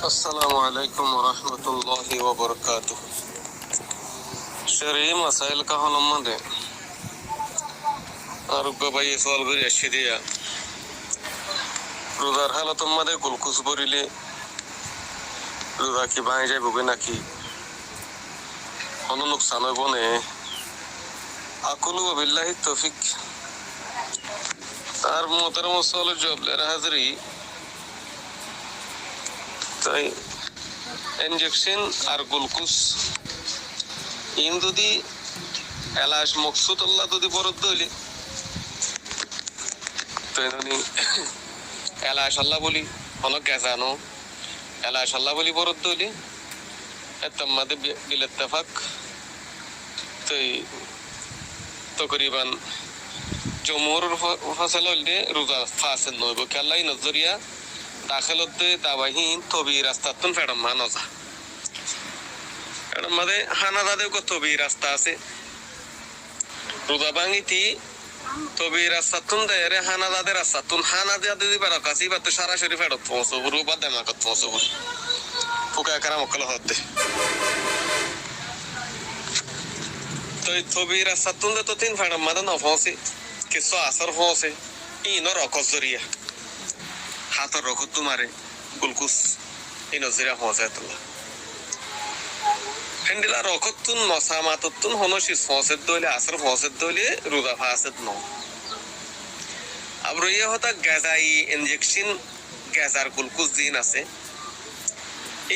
السلام عليكم ورحمة الله وبركاته. شرعي مسائل का हलम दे और भाई सवाल करी अच्छी दिया रोजार हालत मदे गुलकुस बोरिले रोजा की भाई जाए बुगे ना की हनो नुकसान है बोने अकुलु बिल्लाहि तौफीक तार मोहतरम सवाल जवाब ले रहा हाज़री তাই ইনজেকশন আর গ্লুকোজ ইন যদি এলাশ মকসুদুল্লাহ যদি বরদ্দ হইলে তো এনি এলাশ আল্লাহ বলি অনেক গেজানো এলাশ আল্লাহ বলি বরদ্দ হইলে এতমাদে বিল ইত্তেফাক তাই তকরিবান জমহুর ফসল হইলে রোজা ফাসিল নইব কেলাই নজরিয়া দাখিলতে দাবাহীন তবি রাস্তাতুন ফেডম মানজা এর মধ্যে হানাদাদের কত তবি রাস্তা আছে রোজা ভাঙিতি তবি রাস্তাতুন দেরে হানাদাদের রাস্তাতুন হানাদাদের দি বারাকাসি বাত সরাসরি ফেডত পৌঁছব রুবা দেমাকত পৌঁছব ফুকা কারাম কল হতে তো তবি রাস্তাতুন তো তিন ফেডম মাদন পৌঁছে কিছু আসর পৌঁছে ইনো রকজরিয়া হাতর রকত তোমারে গুলকুস এই নজরিয়া পৌঁছায়তুল্লাহ হেন্ডিলা রকতুন মসামাতুন হনশি পৌঁছে দইলে আসর পৌঁছে দইলে রোজা ফাসিদ ন আবার ইয়ে হতা গাজাই ইনজেকশন গাজার গুলকুস দিন আছে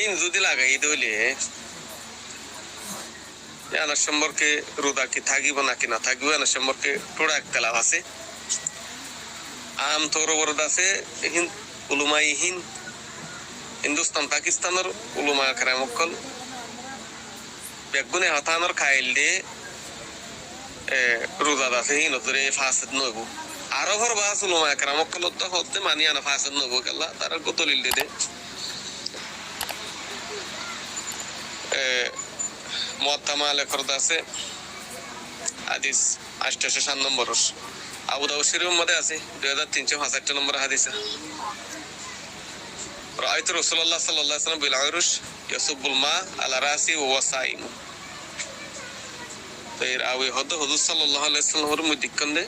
ইন যদি লাগাই দইলে এনার সম্পর্কে রোজা কি থাকিব নাকি না থাকিব এনার সম্পর্কে টোড়া একতলাফ আছে আম তোর বরদ আছে উলুমাইহীন হিন্দুস্তান পাকিস্তানের উলুমা আকরামকল বেগুনে হতানোর খাইল দে রোজা আছে হিন ধরে ফাসিদ নইব আরো ঘর বাস উলুমা আকরামকল তো হতে মানি আনা ফাসিদ নইব কেলা তার কো দলিল দে মুআত্তামা লেখরদ আছে হাদিস 807 নম্বর আবু দাউদ শরীফের মধ্যে আছে 2365 নম্বর হাদিস রাআইতু রাসূলুল্লাহ সাল্লাল্লাহু আলাইহি ওয়াসাল্লাম বিল আরশ ইয়াসুবুল মা আলা রাসি ওয়া হুয়া সাইম এর আওয়ে হুজুর সাল্লাল্লাহু আলাইহি ওয়াসাল্লামের মুদিকন্দে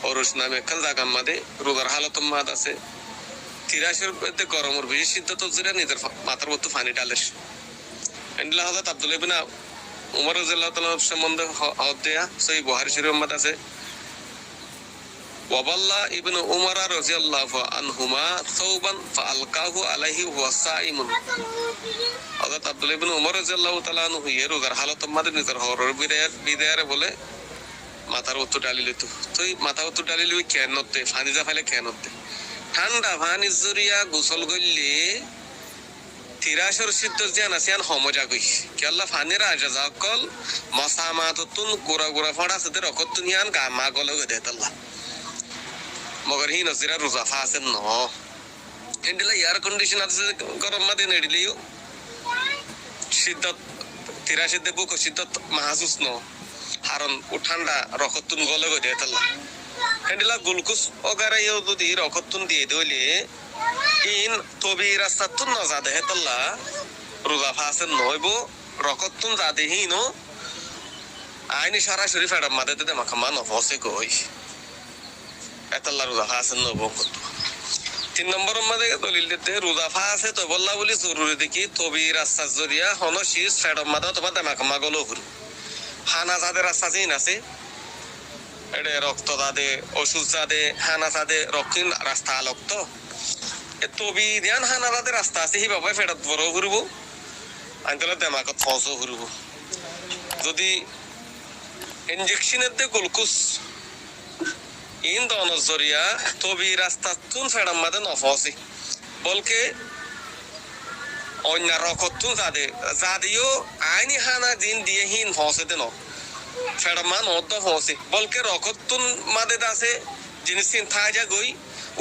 অরশ নামে কাল জায়গা মধ্যে রোজার হালত মাদ আছে 83 রূপতে গরমের বেশি সিদ্ধত জুরে নিজের মাথার মতো পানি ঢালেস ইনলা হযরত আব্দুল্লাহ ইবনে উমর রাদিয়াল্লাহু তাআলা সম্বন্ধে হদিয়া সহিহ বুখারী শরীফের মধ্যে আছে ওয়াবাল্লা ইবনে উমর রাদিয়াল্লাহু আনহুমা সাওবান ফাআলকাহু আলাইহি ওয়া সাইমুন হযরত আব্দুল্লাহ ইবনে উমর রাদিয়াল্লাহু তাআলা আনহু এর রোজার হালত মধ্যে নিজের হরর বিদায়ের বলে মাথার উত্তর ডালি লইতো তুই মাথা উত্তর ডালি লই কেন নতে পানি যা ফেলে কেন নতে ঠান্ডা পানি জুরিয়া গোসল করলে 83 সিদ্ধ জান আসিয়ান হমজা গই কি আল্লাহ পানির আজা যাকল মাসামাতুন গোরা গোরা ফড়া সদে রকতুন ইয়ান গামা গলে গদে আল্লাহ মগর হি নজরা রোজা ফাসিদ ন এন্ডিলা এয়ার কন্ডিশন আছে গরম মধ্যে নেডিলিও সিদ্ধত 83 দে বুক সিদ্ধত মাহাসুস ন হারন ও ঠান্ডা রকতুন গলে গদে আল্লাহ এন্ডিলা গ্লুকোজ ওগারে ইও যদি রকতুন দিয়ে দইলে ইন তবি রাস্তাতুন ন জাদে আল্লাহ রোজা ফাসিদ নইব রকতুন জাদে হি ন আইনি সারা শরীফ এর মধ্যে দে মাখামা ন ফসে কই এতাল্লাহ রোজা ফাসিদ নইব কত 3 নম্বরের মধ্যে দলিল দিতে রোজা ফাসিদ তো বল্লা বলি জরুরি দেখি তবি রাস্তা জরিয়া হনশি ফেডম মাদা তো বাদা মাখামা গলো হুর হানা জাদের রাস্তা জিন আছে এডে রক্ত দাদে ওষুধ দাদে হানা দাদে রক্তিন রাস্তা আলোক্ত এ তবি ধ্যান হানা দাদে রাস্তা আছে হি বাবা ফেডত বড় ঘুরব আইতলা দেমাকত ফসো ঘুরব যদি ইনজেকশনের দে গ্লুকোজ ইন দন জরিয়া তবি রাস্তা তুন ফেডম মাদে নফসি বলকে অন্য রকতুন জাদে জাদিও আইনি হানা দিন দিয়ে হিন ফসে দেন ফেডমান অদ্দ ফসে বলকে রকতুন মাদে দাসে জিনিস থাজা গই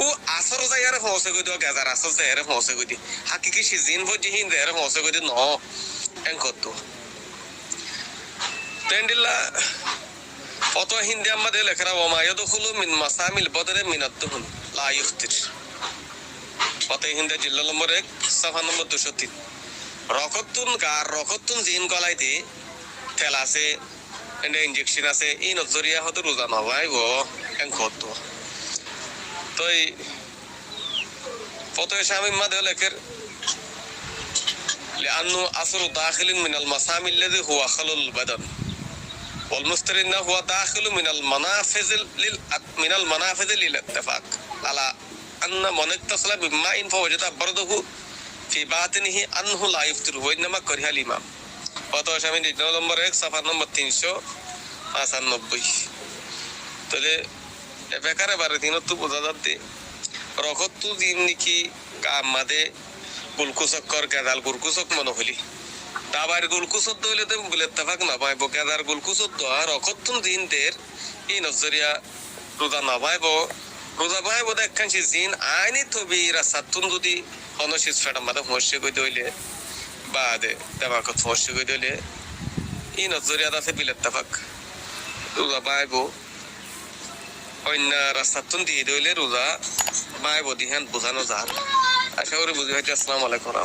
ও আসর যায়ার ফসে গই দিও গাজার আসর যায়ার ফসে গই দি হাকিকি সিজিন ভজি হিন যায়ার ফসে গই দি ন এনকত তেন্ডিলা অত হিন্দি আমাদের লেখরা ওমা ইয়াদখুলু মিন মাসামিল বদরে মিনাত দুহুন লা ইফতির অতএব হিন্দা জিল্লা নম্বর 1 সাফা নম্বর 203 রকতুন জিন কলাইতে তেল আছে এন্ড ইনজেকশন আছে এই নজরিয়া হতে রোজা নবাইব এন কত তো এই ফটো শামিম মাদে লেখের لأنه أثر داخل من المسام الذي هو خلل البدن والمسترن هو داخل من المنافذ للاتفاق على أن من اتصل بماء فوجد برده في باطنه أنه لا يفطر وإنما كره الإمام ফটো শামিম নম্বর 1 সাফা নম্বর 395 তাহলে এ বেকারে বারে দিনত বোঝা যাচ্ছে রকতু দিন নাকি কামাদে গুলকুচক্কর কেদাল গুলকুচক মনে হলি দাবার গুলকুচত হইলে তো বলে ইত্তেফাক না পাইব কেদার গুলকুচত আর রকতুন দিনদের এই নজরিয়া রোজা না পাইব রোজা পাইব দেখেন সে জিন আইনি তবি রাসাতুন যদি অনশিস ফেটা মাদে সমস্যা কইতে হইলে বা দে দেমাকত সমস্যা কইতে হইলে এই নজরিয়া আছে বিল ইত্তেফাক রোজা পাইব অন্য রাস্তাতুন দিয়ে দিলে রোজা পাইব দিহান বোঝানো যার আশা করি বুঝি হয়েছে। আসসালামু আলাইকুম।